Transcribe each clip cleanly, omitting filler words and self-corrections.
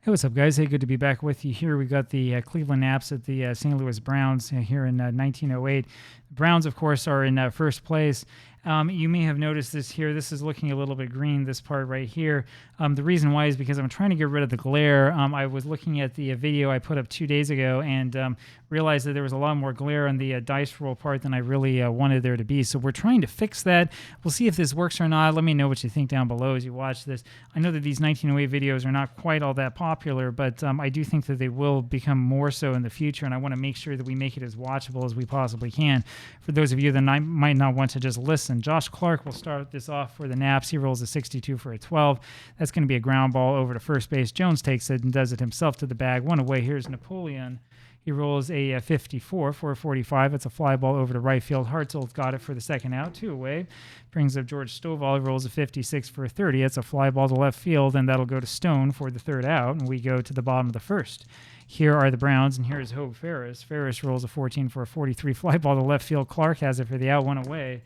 Hey, what's up, guys? Hey, good to be back with you here. We got the Cleveland Naps at the St. Louis Browns here in 1908. The Browns, of course, are in first place. You may have noticed this here. This is looking a little bit green, this part right here. The reason why is because I'm trying to get rid of the glare. I was looking at the video I put up 2 days ago and realized that there was a lot more glare on the dice roll part than I really wanted there to be. So we're trying to fix that. We'll see if this works or not. Let me know what you think down below as you watch this. I know that these 1908 videos are not quite all that popular, but I do think that they will become more so in the future, and I want to make sure that we make it as watchable as we possibly can. For those of you that might not want to just listen, Josh Clark will start this off for the Naps. He rolls a 62 for a 12. That's going to be a ground ball over to first base. Jones takes it and does it himself to the bag. One away. Here's Napoleon. He rolls a 54 for a 45. It's a fly ball over to right field. Hartzell's got it for the second out. 2 away. Brings up George Stovall. He rolls a 56 for a 30. It's a fly ball to left field, and that'll go to Stone for the third out, and we go to the bottom of the first. Here are the Browns, and here's Hope Ferris. Ferris rolls a 14 for a 43. Fly ball to left field. Clark has it for the out. 1 away.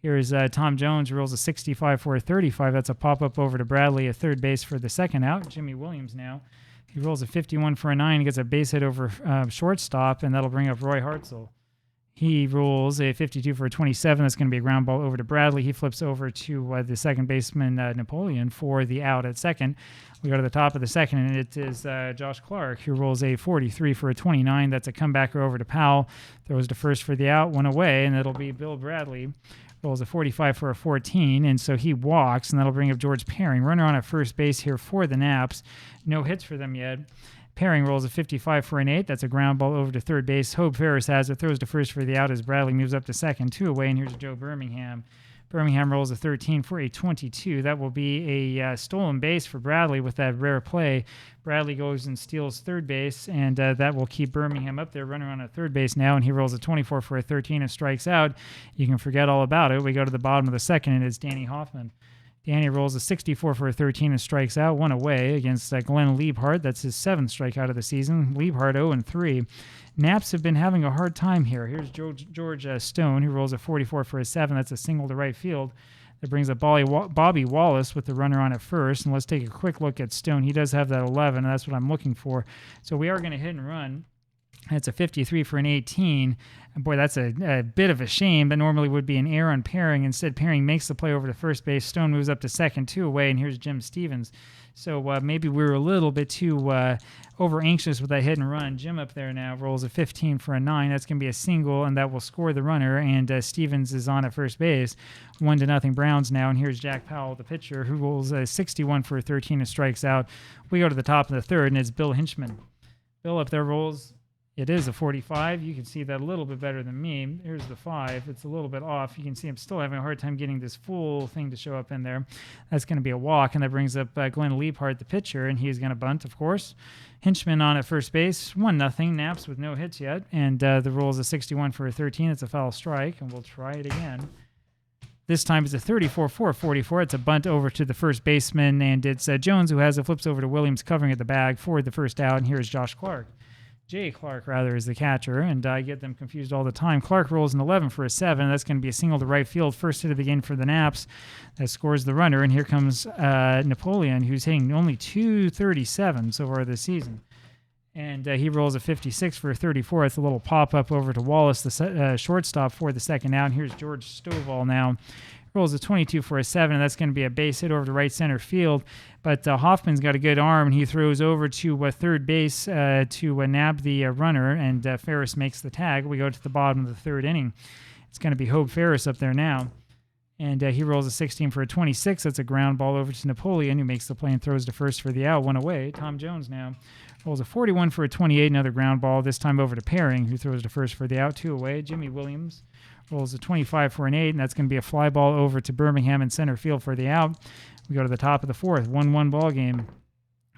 Here's Tom Jones, rolls a 65 for a 35. That's a pop-up over to Bradley at third base for the second out. Jimmy Williams now. He rolls a 51 for a 9. He gets a base hit over shortstop, and that'll bring up Roy Hartzell. He rolls a 52 for a 27. That's going to be a ground ball over to Bradley. He flips over to the second baseman, Napoleon, for the out at second. We go to the top of the second, and it is Josh Clark, who rolls a 43 for a 29. That's a comebacker over to Powell. Throws to first for the out, 1 away, and it'll be Bill Bradley. Rolls a 45 for a 14, and so he walks, and that'll bring up George Perring. Runner on at first base here for the Naps. No hits for them yet. Perring rolls a 55 for an 8. That's a ground ball over to third base. Hope Ferris has it. Throws to first for the out as Bradley moves up to second. 2 away, and here's Joe Birmingham. Birmingham rolls a 13 for a 22. That will be a stolen base for Bradley with that rare play. Bradley goes and steals third base, and that will keep Birmingham up there. Runner on at third base now, and he rolls a 24 for a 13 and strikes out. You can forget all about it. We go to the bottom of the second, and it's Danny Hoffman. Danny rolls a 64 for a 13 and strikes out. 1 away against Glenn Liebhardt. That's his 7th strikeout of the season. Liebhardt 0-3. Naps have been having a hard time here. Here's George Stone, who rolls a 44 for a 7. That's a single to right field. That brings up Bobby Wallace with the runner on at first. And let's take a quick look at Stone. He does have that 11, and that's what I'm looking for. So we are going to hit and run. It's a 53 for an 18. And boy, that's a bit of a shame. That normally would be an error on Perring. Instead, Perring makes the play over to first base. Stone moves up to second, 2 away, and here's Jim Stevens. So maybe we were a little bit too over anxious with that hit and run. Jim up there now rolls a 15 for a 9. That's going to be a single, and that will score the runner. And Stevens is on at first base. 1-0 Browns now. And here's Jack Powell, the pitcher, who rolls a 61 for a 13 and strikes out. We go to the top of the third, and it's Bill Hinchman. Bill up there rolls. It is a 45. You can see that a little bit better than me. Here's the 5. It's a little bit off. You can see I'm still having a hard time getting this full thing to show up in there. That's going to be a walk, and that brings up Glenn Liebhardt, the pitcher, and he's going to bunt, of course. Hinchman on at first base, 1-0. Naps with no hits yet, and the roll is a 61 for a 13. It's a foul strike, and we'll try it again. This time it's a 34 for a 44. It's a bunt over to the first baseman, and it's Jones who has it. Flips over to Williams, covering at the bag for the first out, and here's Josh Clark. Jay Clark, rather, is the catcher, and I get them confused all the time. Clark rolls an 11 for a 7. That's going to be a single to right field. First hit of the game for the Naps. That scores the runner, and here comes Napoleon, who's hitting only 237 so far this season. And he rolls a 56 for a 34. It's a little pop-up over to Wallace, the shortstop, for the second out. And here's George Stovall now. Rolls a 22 for a 7, and that's going to be a base hit over to right center field. But Hoffman's got a good arm, and he throws over to third base to nab the runner, and Ferris makes the tag. We go to the bottom of the third inning. It's going to be Hope Ferris up there now. And he rolls a 16 for a 26. That's a ground ball over to Napoleon, who makes the play and throws to first for the out. 1 away. Tom Jones now rolls a 41 for a 28. Another ground ball, this time over to Perring, who throws to first for the out. 2 away. Jimmy Williams rolls a 25 for an 8, and that's going to be a fly ball over to Birmingham in center field for the out. We go to the top of the fourth. 1-1 ball game.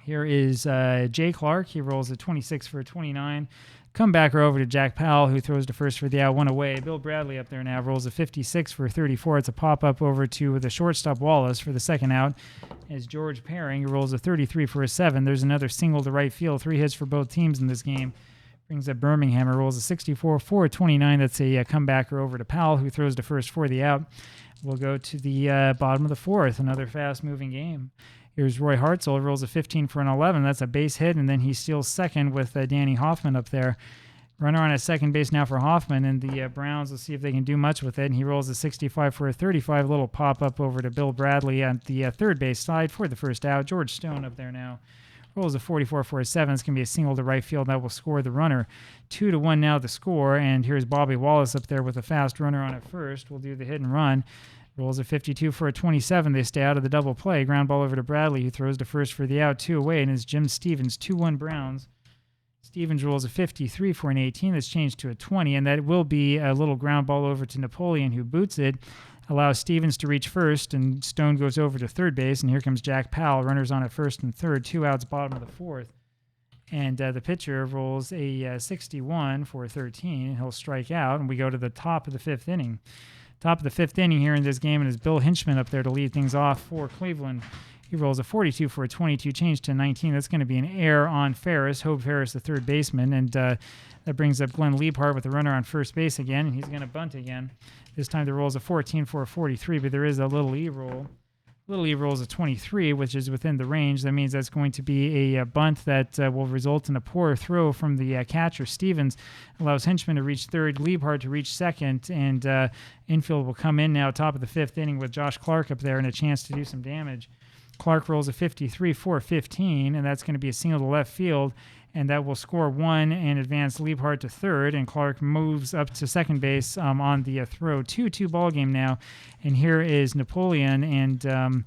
Here is Jay Clark. He rolls a 26 for a 29. Comebacker over to Jack Powell, who throws to first for the out. 1 away. Bill Bradley up there now rolls a 56 for 34. It's a pop-up over to the shortstop Wallace for the second out. As George Perring, who rolls a 33 for a 7. There's another single to right field. 3 hits for both teams in this game. Brings up Birmingham, who rolls a 64 for a 29. That's a comebacker over to Powell, who throws to first for the out. We'll go to the bottom of the fourth. Another fast-moving game. Here's Roy Hartzell, rolls a 15 for an 11. That's a base hit, and then he steals second with Danny Hoffman up there. Runner on at second base now for Hoffman, and the Browns will see if they can do much with it. And he rolls a 65 for a 35. A little pop-up over to Bill Bradley at the third base side for the first out. George Stone up there now. Rolls a 44 for a 7. It's going to be a single to right field. That will score the runner. 2-1 now the score, and here's Bobby Wallace up there with a fast runner on at first. We'll do the hit and run. Rolls a 52 for a 27. They stay out of the double play. Ground ball over to Bradley, who throws to first for the out. 2 away, and it's Jim Stevens. 2-1 Browns. Stevens rolls a 53 for an 18. That's changed to a 20, and that will be a little ground ball over to Napoleon, who boots it, allows Stevens to reach first, and Stone goes over to third base, and here comes Jack Powell. Runners on at first and third, 2 outs, bottom of the fourth. And the pitcher rolls a 61 for 13. He'll strike out, and we go to the top of the fifth inning. Top of the fifth inning here in this game, and it's Bill Hinchman up there to lead things off for Cleveland. He rolls a 42 for a 22, change to 19. That's going to be an error on Ferris, Hope Ferris, the third baseman. And that brings up Glenn Liebhart with the runner on first base again, and he's going to bunt again. This time the roll's a 14 for a 43, but there is a little E roll. Little E rolls a 23, which is within the range. That means that's going to be a bunt that will result in a poor throw from the catcher. Stevens allows Hinchman to reach third, Liebhart to reach second, and infield will come in now top of the fifth inning with Josh Clark up there and a chance to do some damage. Clark rolls a 53 for 15, and that's going to be a single to left field, and that will score 1 and advance Liebhart to third, and Clark moves up to second base on the throw. 2-2 ball game now, and here is Napoleon, and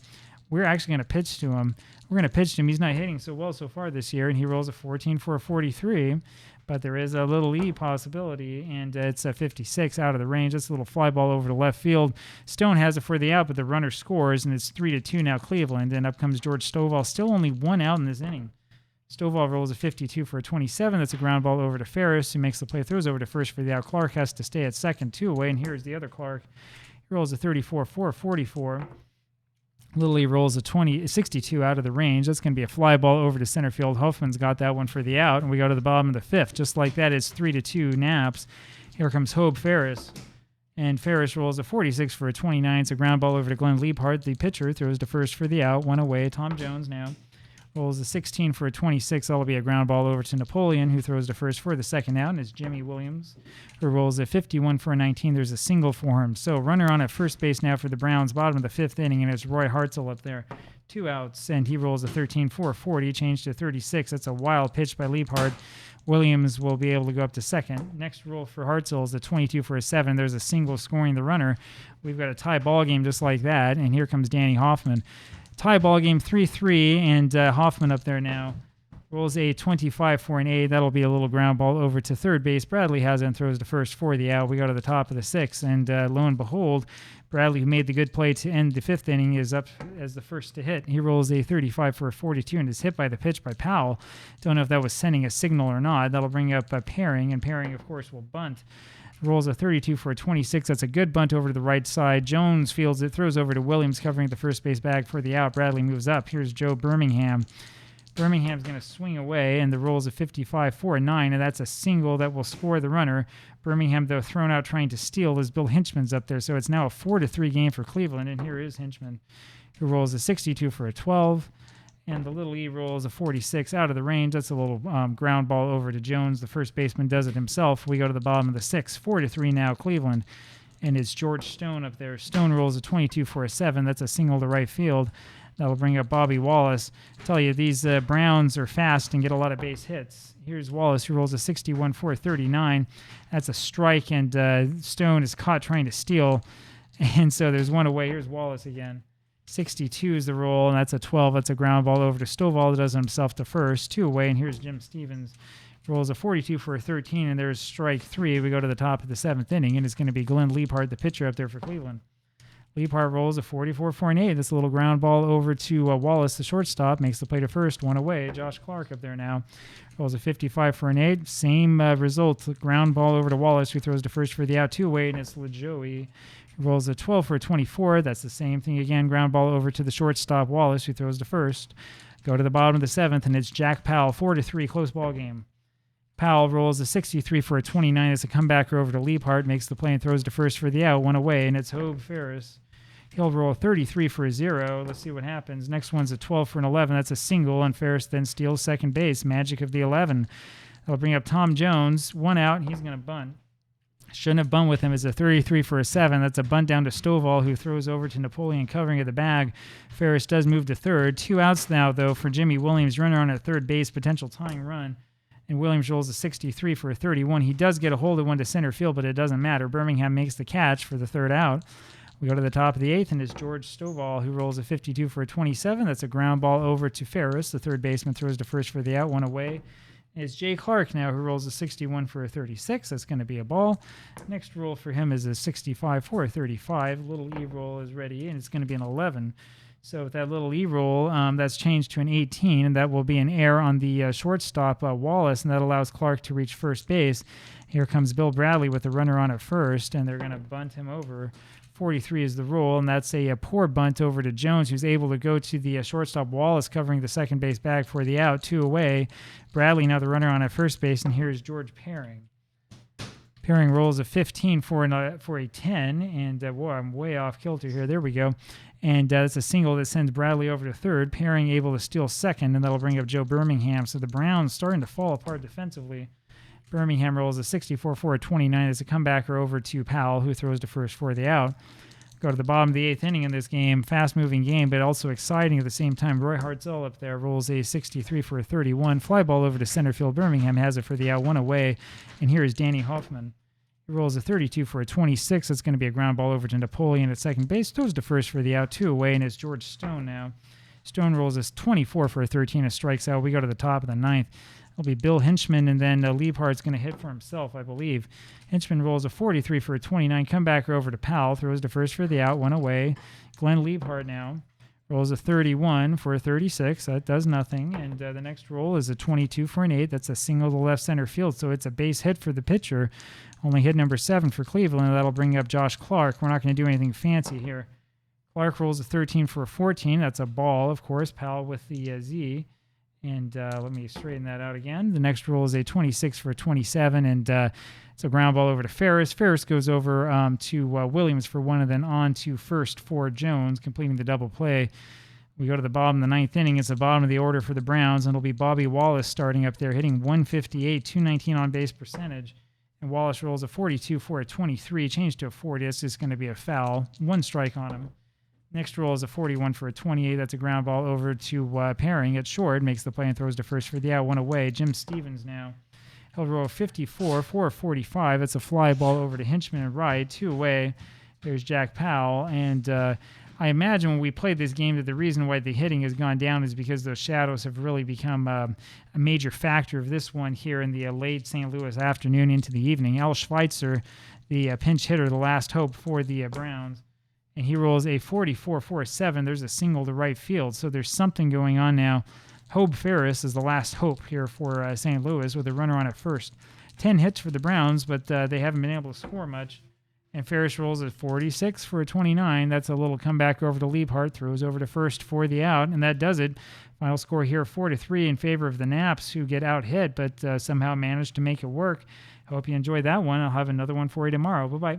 we're actually going to pitch to him. We're going to pitch to him. He's not hitting so well so far this year, and he rolls a 14 for a 43, but there is a little E possibility, and it's a 56 out of the range. That's a little fly ball over to left field. Stone has it for the out, but the runner scores, and it's 3-2 now Cleveland, and up comes George Stovall. Still only 1 out in this inning. Stovall rolls a 52 for a 27. That's a ground ball over to Ferris, who makes the play, throws over to first for the out. Clark has to stay at second, 2 away, and here's the other Clark. He rolls a 34 for a 44. Lilly rolls a 62 out of the range. That's going to be a fly ball over to center field. Huffman's got that one for the out, and we go to the bottom of the fifth. Just like that, it's 3-2 Naps. Here comes Hope Ferris, and Ferris rolls a 46 for a 29. It's a ground ball over to Glenn Liebhart. The pitcher throws to first for the out, 1 away. Tom Jones now rolls a 16 for a 26. That'll be a ground ball over to Napoleon, who throws to first for the second out, and it's Jimmy Williams, who rolls a 51 for a 19. There's a single for him. So runner on at first base now for the Browns, bottom of the fifth inning, and it's Roy Hartzell up there. 2 outs, and he rolls a 13 for a 40, changed to 36. That's a wild pitch by Liebhart. Williams will be able to go up to second. Next roll for Hartzell is a 22 for a 7. There's a single scoring the runner. We've got a tie ball game just like that, and here comes Danny Hoffman. Tie ball game 3-3, and Hoffman up there now rolls a 25 for an 8. That'll be a little ground ball over to third base. Bradley has it and throws to first for the out. We go to the top of the sixth, and lo and behold, Bradley, who made the good play to end the fifth inning, is up as the first to hit. He rolls a 35 for a 42 and is hit by the pitch by Powell. Don't know if that was sending a signal or not. That'll bring up Pairing, and Pairing, of course, will bunt. Rolls a 32 for a 26. That's a good bunt over to the right side. Jones fields it, throws over to Williams, covering the first base bag for the out. Bradley moves up. Here's Joe Birmingham. Birmingham's going to swing away, and the roll's a 55 for a 9, and that's a single that will score the runner. Birmingham, though, thrown out trying to steal as Bill Hinchman's up there, so it's now a 4-3 game for Cleveland, and here is Hinchman, who rolls a 62 for a 12. And the little E rolls a 46 out of the range. That's a little ground ball over to Jones. The first baseman does it himself. We go to the bottom of the sixth. 4-3 now, Cleveland. And it's George Stone up there. Stone rolls a 22 for a 7. That's a single to right field. That'll bring up Bobby Wallace. I tell you, these Browns are fast and get a lot of base hits. Here's Wallace, who rolls a 61 for a 39. That's a strike, and Stone is caught trying to steal. And so there's 1 away. Here's Wallace again. 62 is the roll, and that's a 12. That's a ground ball over to Stovall, that does it himself to first. 2 away, and here's Jim Stevens. Rolls a 42 for a 13, and there's strike 3. We go to the top of the 7th inning, and it's going to be Glenn Liebhart, the pitcher up there for Cleveland. Liebhart rolls a 44 for an 8. This little ground ball over to Wallace, the shortstop, makes the play to first. 1 away. Josh Clark up there now. Rolls a 55 for an 8. Same result. Ground ball over to Wallace, who throws to first for the out. 2 away, and it's LaJoie. Rolls a 12 for a 24. That's the same thing again. Ground ball over to the shortstop, Wallace, who throws to first. Go to the bottom of the 7th, and it's Jack Powell. 4-3, close ball game. Powell rolls a 63 for a 29. It's a comebacker over to Liebhart, makes the play and throws to first for the out. 1 away, and it's Hope Ferris, He'll roll 33 for a 0. Let's see what happens. Next one's a 12 for an 11. That's a single, and Ferris then steals second base. Magic of the 11. That'll bring up Tom Jones. One out, and he's going to bunt. Shouldn't have bunt with him. It's a 33 for a 7. That's a bunt down to Stovall, who throws over to Napoleon covering of the bag. Ferris does move to third. 2 outs now, though, for Jimmy Williams. Runner on at third base, potential tying run. And Williams rolls a 63 for a 31. He does get a hold of one to center field, but it doesn't matter. Birmingham makes the catch for the third out. We go to the top of the 8th, and it's George Stovall, who rolls a 52 for a 27. That's a ground ball over to Ferris. The third baseman throws to first for the out, one away. And it's Jay Clark now, who rolls a 61 for a 36. That's going to be a ball. Next roll for him is a 65 for a 35. Little E-roll is ready, and it's going to be an 11. So with that little E-roll, that's changed to an 18, and that will be an error on the shortstop, Wallace, and that allows Clark to reach first base. Here comes Bill Bradley with the runner on at first, and they're going to bunt him over. 43 is the rule, and that's a poor bunt over to Jones, who's able to go to the shortstop Wallace covering the second base bag for the out, 2 away. Bradley now the runner on at first base, and here's George Paring. Paring rolls a 15 for a 10, and whoa, I'm way off kilter here. There we go. And that's a single that sends Bradley over to third. Paring able to steal second, and that'll bring up Joe Birmingham. So the Browns starting to fall apart defensively. Birmingham rolls a 64 for a 29 as a comebacker over to Powell, who throws to first for the out. Go to the bottom of the 8th inning in this game. Fast-moving game, but also exciting at the same time. Roy Hartzell up there rolls a 63 for a 31. Fly ball over to center field. Birmingham has it for the out, 1 away. And here is Danny Hoffman. He rolls a 32 for a 26. That's going to be a ground ball over to Napoleon at second base. Throws to first for the out, 2 away, and it's George Stone now. Stone rolls a 24 for a 13 and strikes out. We go to the top of the 9th. It'll be Bill Hinchman, and then Liebhardt's going to hit for himself, I believe. Hinchman rolls a 43 for a 29. Comebacker over to Powell. Throws to first for the out, 1 away. Glenn Liebhardt now rolls a 31 for a 36. That does nothing. And the next roll is a 22 for an 8. That's a single to left center field, so it's a base hit for the pitcher. Only hit number 7 for Cleveland, and that'll bring up Josh Clark. We're not going to do anything fancy here. Clark rolls a 13 for a 14. That's a ball, of course. Powell with the Z. And let me straighten that out again. The next roll is a 26 for a 27, and it's a ground ball over to Ferris. Ferris goes over to Williams for 1, and then on to first for Jones, completing the double play. We go to the bottom of the 9th inning. It's the bottom of the order for the Browns, and it'll be Bobby Wallace starting up there, hitting 158, 219 on base percentage. And Wallace rolls a 42 for a 23, changed to a 40. It's just going to be a foul. 1 strike on him. Next roll is a 41 for a 28. That's a ground ball over to Paring at short. Makes the play and throws to first for the out, 1 away. Jim Stevens now. He'll roll 54 for a 45. That's a fly ball over to Hinchman and right, 2 away. There's Jack Powell. And I imagine when we played this game that the reason why the hitting has gone down is because those shadows have really become a major factor of this one here in the late St. Louis afternoon into the evening. Al Schweitzer, the pinch hitter, the last hope for the Browns. And he rolls a 44 for a 7. There's a single to right field. So there's something going on now. Hobe Ferris is the last hope here for St. Louis with a runner on at first. 10 hits for the Browns, but they haven't been able to score much. And Ferris rolls a 46 for a 29. That's a little comeback over to Liebhardt. Throws over to first for the out, and that does it. Final score here, 4-3 in favor of the Naps, who get out hit, but somehow managed to make it work. Hope you enjoyed that one. I'll have another one for you tomorrow. Bye-bye.